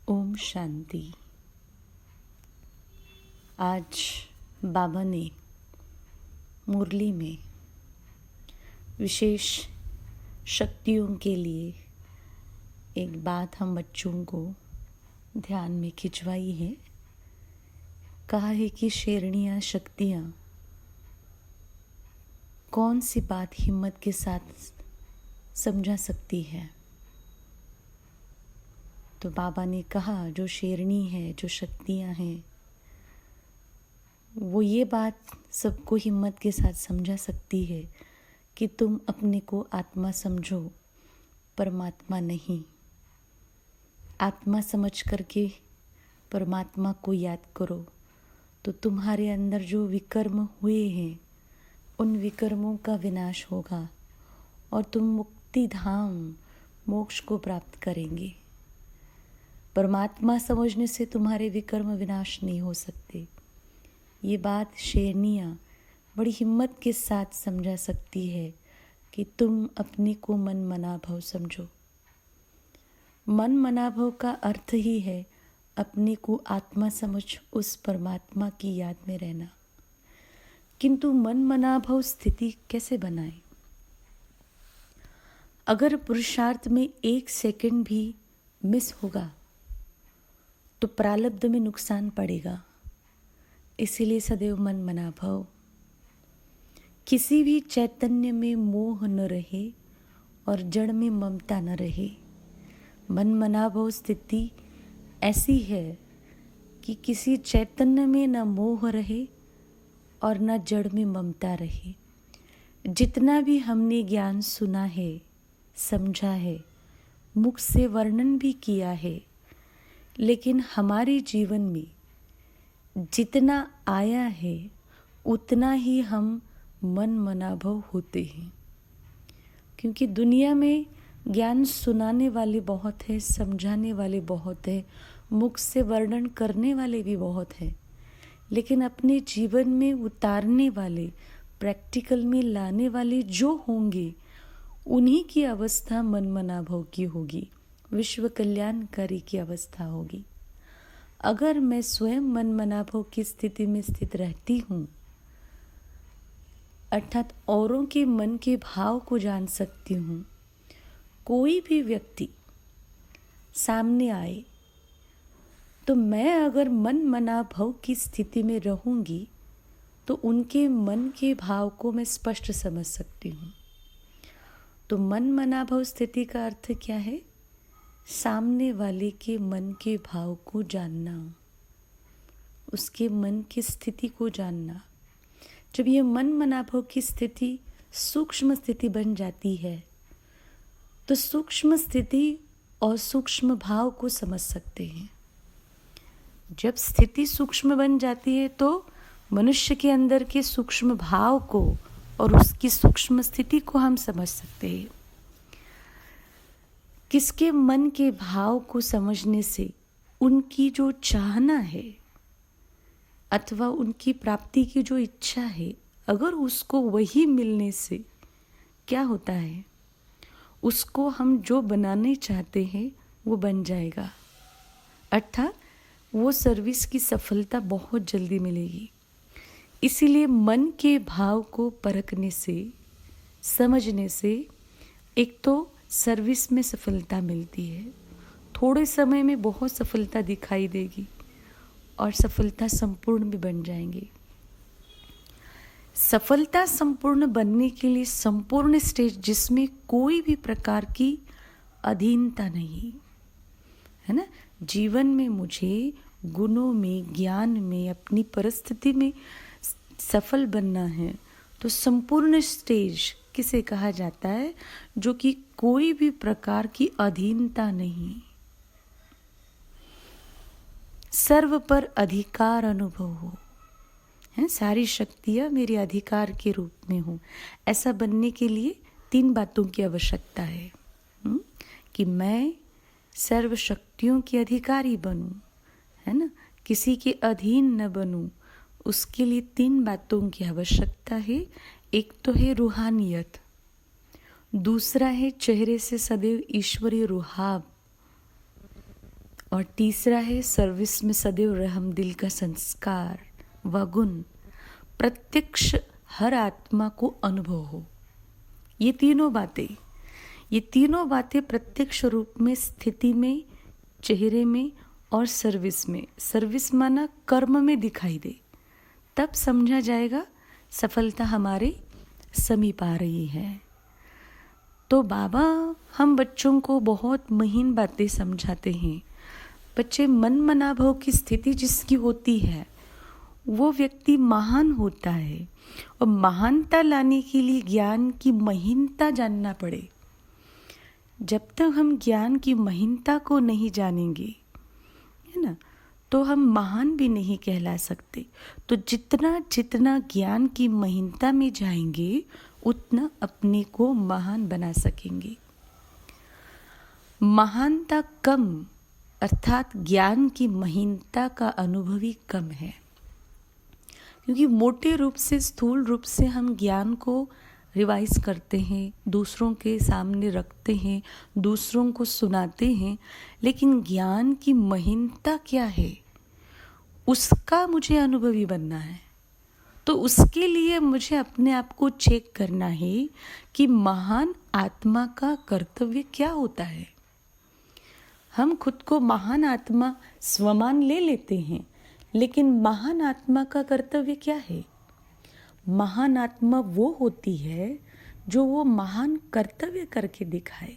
ओम शांति। आज बाबा ने मुरली में विशेष शक्तियों के लिए एक बात हम बच्चों को ध्यान में खिंचवाई है। कहा है कि शेरनियाँ शक्तियाँ कौन सी बात हिम्मत के साथ समझा सकती है। तो बाबा ने कहा जो शेरनी है, जो शक्तियाँ हैं, वो ये बात सबको हिम्मत के साथ समझा सकती है कि तुम अपने को आत्मा समझो, परमात्मा नहीं। आत्मा समझ करके परमात्मा को याद करो तो तुम्हारे अंदर जो विकर्म हुए हैं उन विकर्मों का विनाश होगा और तुम मुक्ति धाम मोक्ष को प्राप्त करेंगे। परमात्मा समझने से तुम्हारे विकर्म विनाश नहीं हो सकते। ये बात शेरनियाँ बड़ी हिम्मत के साथ समझा सकती है कि तुम अपने को मन मना भव समझो। मन मना भव का अर्थ ही है अपने को आत्मा समझ उस परमात्मा की याद में रहना। किंतु मन मना भव स्थिति कैसे बनाए? अगर पुरुषार्थ में 1 सेकंड भी मिस होगा तो प्रारब्ध में नुकसान पड़ेगा। इसीलिए सदैव मन मना भव। किसी भी चैतन्य में मोह न रहे और जड़ में ममता न रहे। मन मना भव स्थिति ऐसी है कि किसी चैतन्य में न मोह रहे और न जड़ में ममता रहे। जितना भी हमने ज्ञान सुना है, समझा है, मुख से वर्णन भी किया है, लेकिन हमारे जीवन में जितना आया है उतना ही हम मन मनाभव होते हैं। क्योंकि दुनिया में ज्ञान सुनाने वाले बहुत हैं, समझाने वाले बहुत हैं, मुख से वर्णन करने वाले भी बहुत हैं, लेकिन अपने जीवन में उतारने वाले, प्रैक्टिकल में लाने वाले जो होंगे उन्हीं की अवस्था मन मनाभव की होगी, विश्व कल्याणकारी की अवस्था होगी। अगर मैं स्वयं मन मनाभव की स्थिति में स्थित रहती हूँ, अर्थात औरों के मन के भाव को जान सकती हूँ, कोई भी व्यक्ति सामने आए तो मैं अगर मन मनाभव की स्थिति में रहूँगी तो उनके मन के भाव को मैं स्पष्ट समझ सकती हूँ। तो मन मनाभव स्थिति का अर्थ क्या है? सामने वाले के मन के भाव को जानना, उसके मन की स्थिति को जानना। जब ये मन मनाभव की स्थिति सूक्ष्म स्थिति बन जाती है तो सूक्ष्म स्थिति और सूक्ष्म भाव को समझ सकते हैं। जब स्थिति सूक्ष्म बन जाती है तो मनुष्य के अंदर के सूक्ष्म भाव को और उसकी सूक्ष्म स्थिति को हम समझ सकते हैं। किसके मन के भाव को समझने से उनकी जो चाहना है अथवा उनकी प्राप्ति की जो इच्छा है, अगर उसको वही मिलने से क्या होता है, उसको हम जो बनाने चाहते हैं वो बन जाएगा। अर्थात वो सर्विस की सफलता बहुत जल्दी मिलेगी। इसीलिए मन के भाव को परखने से, समझने से एक तो सर्विस में सफलता मिलती है, थोड़े समय में बहुत सफलता दिखाई देगी और सफलता संपूर्ण भी बन जाएंगी। सफलता संपूर्ण बनने के लिए संपूर्ण स्टेज जिसमें कोई भी प्रकार की अधीनता नहीं है ना। जीवन में मुझे गुणों में, ज्ञान में, अपनी परिस्थिति में सफल बनना है तो संपूर्ण स्टेज किसे कहा जाता है? जो कि कोई भी प्रकार की अधीनता नहीं, सर्व पर अधिकार अनुभव हो, है सारी शक्तियाँ मेरे अधिकार के रूप में हो। ऐसा बनने के लिए 3 बातों की आवश्यकता है कि मैं सर्व शक्तियों की अधिकारी बनूं, है ना, किसी के अधीन न बनूं। उसके लिए 3 बातों की आवश्यकता है। एक तो है रूहानियत, दूसरा है चेहरे से सदैव ईश्वरीय रुहाब, और तीसरा है सर्विस में सदैव रहम दिल का संस्कार व गुण प्रत्यक्ष हर आत्मा को अनुभव हो। ये तीनों बातें प्रत्यक्ष रूप में, स्थिति में, चेहरे में और सर्विस माना कर्म में दिखाई दे, तब समझा जाएगा सफलता हमारे समीप आ रही है। तो बाबा हम बच्चों को बहुत महीन बातें समझाते हैं। बच्चे मन मनाभव की स्थिति जिसकी होती है वो व्यक्ति महान होता है, और महानता लाने के लिए ज्ञान की महीनता जानना पड़े। जब तक हम ज्ञान की महीनता को नहीं जानेंगे, है ना, तो हम महान भी नहीं कहला सकते। तो जितना ज्ञान की महीनता में जाएंगे उतना अपने को महान बना सकेंगे। महानता कम अर्थात ज्ञान की महीनता का अनुभव ही कम है, क्योंकि मोटे रूप से, स्थूल रूप से हम ज्ञान को रिवाइज करते हैं, दूसरों के सामने रखते हैं, दूसरों को सुनाते हैं, लेकिन ज्ञान की महीनता क्या है उसका मुझे अनुभवी बनना है। तो उसके लिए मुझे अपने आप को चेक करना है कि महान आत्मा का कर्तव्य क्या होता है। हम खुद को महान आत्मा स्वमान ले लेते हैं, लेकिन महान आत्मा का कर्तव्य क्या है? महान आत्मा वो होती है जो वो महान कर्तव्य करके दिखाए।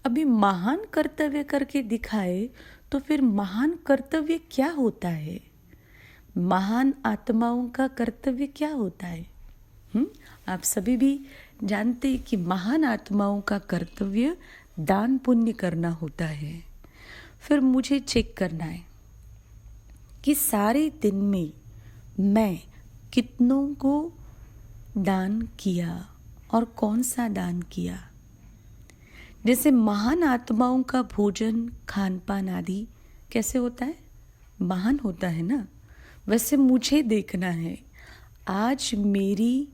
अभी महान कर्तव्य करके दिखाए तो फिर महान कर्तव्य क्या होता है? महान आत्माओं का कर्तव्य क्या होता है? आप सभी भी जानते हैं कि महान आत्माओं का कर्तव्य दान पुण्य करना होता है। फिर मुझे चेक करना है कि सारे दिन में मैं कितनों को दान किया और कौन सा दान किया। जैसे महान आत्माओं का भोजन, खान पान आदि कैसे होता है? महान होता है ना। वैसे मुझे देखना है आज मेरी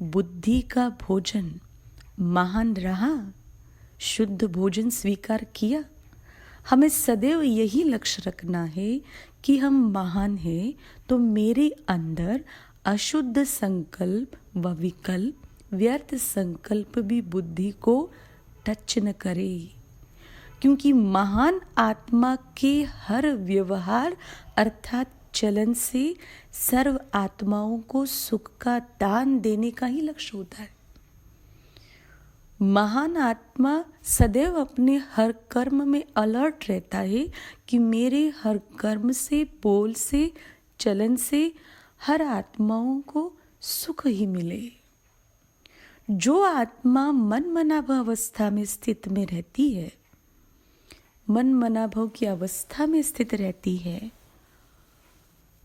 बुद्धि का भोजन महान रहा, शुद्ध भोजन स्वीकार किया। हमें सदैव यही लक्ष्य रखना है कि हम महान हैं, तो मेरे अंदर अशुद्ध संकल्प व विकल्प, व्यर्थ संकल्प भी बुद्धि को टच न करे, क्योंकि महान आत्मा के हर व्यवहार अर्थात चलन से सर्व आत्माओं को सुख का दान देने का ही लक्ष्य होता है। महान आत्मा सदैव अपने हर कर्म में अलर्ट रहता है कि मेरे हर कर्म से, बोल से, चलन से हर आत्माओं को सुख ही मिले। जो आत्मा मन मनाभव अवस्था में स्थित में रहती है, मन मनाभव की अवस्था में स्थित रहती है,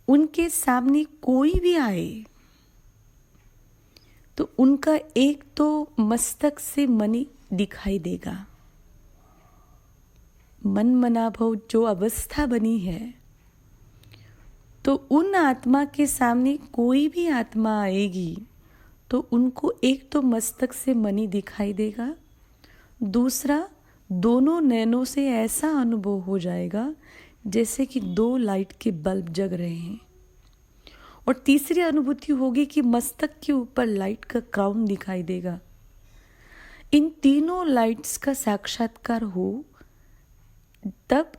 उनके सामने कोई भी आए तो उनका एक तो मस्तक से मणि दिखाई देगा। मन मनाभव जो अवस्था बनी है, तो उन आत्मा के सामने कोई भी आत्मा आएगी तो उनको एक तो मस्तक से मणि दिखाई देगा, दूसरा दोनों नैनों से ऐसा अनुभव हो जाएगा जैसे कि 2 लाइट के बल्ब जग रहे हैं, और तीसरी अनुभूति होगी कि मस्तक के ऊपर लाइट का क्राउन दिखाई देगा। इन तीनों लाइट्स का साक्षात्कार हो, तब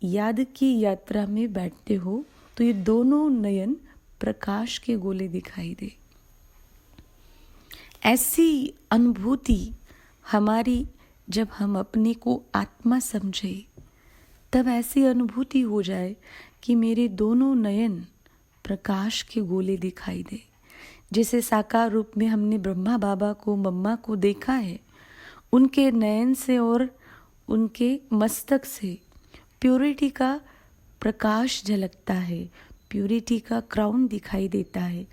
याद की यात्रा में बैठते हो तो ये दोनों नयन प्रकाश के गोले दिखाई दे। ऐसी अनुभूति हमारी, जब हम अपने को आत्मा समझे, तब ऐसी अनुभूति हो जाए कि मेरे दोनों नयन प्रकाश के गोले दिखाई दे। जैसे साकार रूप में हमने ब्रह्मा बाबा को, मम्मा को देखा है, उनके नयन से और उनके मस्तक से प्योरिटी का प्रकाश झलकता है, प्योरिटी का क्राउन दिखाई देता है।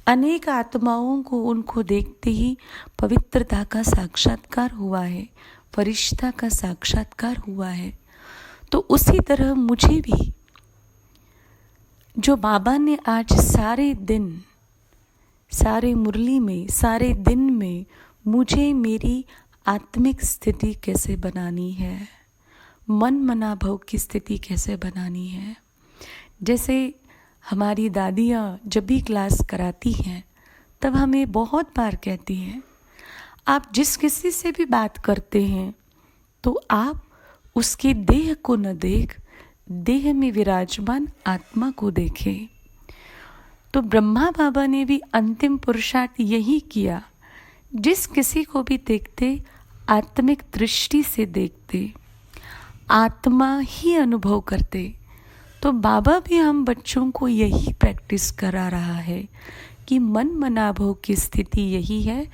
अनेक आत्माओं को उनको देखते ही पवित्रता का साक्षात्कार हुआ है, फरिश्ता का साक्षात्कार हुआ है। तो उसी तरह मुझे भी, जो बाबा ने आज सारे दिन, सारे मुरली में, सारे दिन में मुझे मेरी आत्मिक स्थिति कैसे बनानी है, मन मना भव की स्थिति कैसे बनानी है। जैसे हमारी दादियाँ जब भी क्लास कराती हैं तब हमें बहुत बार कहती हैं, आप जिस किसी से भी बात करते हैं तो आप उसके देह को न देख, देह में विराजमान आत्मा को देखें। तो ब्रह्मा बाबा ने भी अंतिम पुरुषार्थ यही किया, जिस किसी को भी देखते आत्मिक दृष्टि से देखते, आत्मा ही अनुभव करते। तो बाबा भी हम बच्चों को यही प्रैक्टिस करा रहा है कि मन मनाभव की स्थिति यही है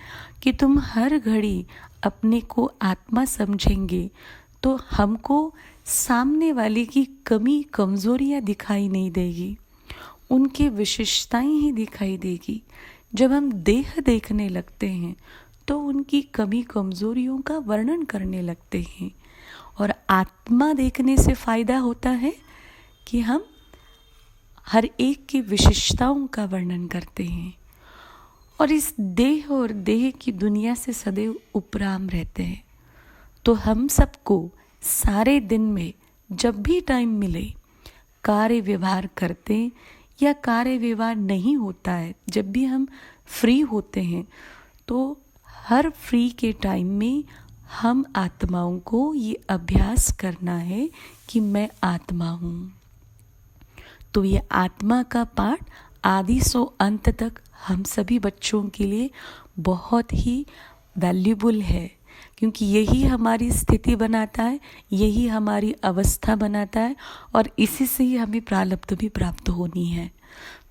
कि तुम हर घड़ी अपने को आत्मा समझेंगे तो हमको सामने वाले की कमी कमज़ोरियाँ दिखाई नहीं देगी, उनकी विशेषताएं ही दिखाई देगी। जब हम देह देखने लगते हैं तो उनकी कमी कमज़ोरियों का वर्णन करने लगते हैं, और आत्मा देखने से फ़ायदा होता है कि हम हर एक की विशेषताओं का वर्णन करते हैं और इस देह और देह की दुनिया से सदैव उपराम रहते हैं। तो हम सबको सारे दिन में जब भी टाइम मिले, कार्य व्यवहार करते या कार्य व्यवहार नहीं होता है, जब भी हम फ्री होते हैं तो हर फ्री के टाइम में हम आत्माओं को ये अभ्यास करना है कि मैं आत्मा हूँ। तो ये आत्मा का पाठ आदि सो अंत तक हम सभी बच्चों के लिए बहुत ही वैल्यूबल है, क्योंकि यही हमारी स्थिति बनाता है, यही हमारी अवस्था बनाता है और इसी से ही हमें प्रारब्ध भी प्राप्त होनी है।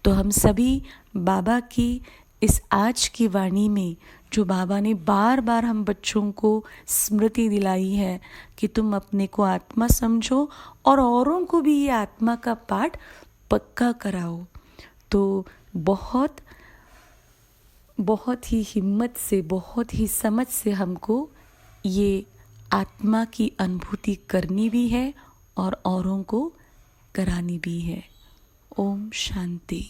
तो हम सभी बाबा की इस आज की वाणी में जो बाबा ने बार बार हम बच्चों को स्मृति दिलाई है कि तुम अपने को आत्मा समझो और औरों को भी ये आत्मा का पाठ पक्का कराओ, तो बहुत बहुत ही हिम्मत से, बहुत ही समझ से हमको ये आत्मा की अनुभूति करनी भी है और औरों को करानी भी है। ओम शांति।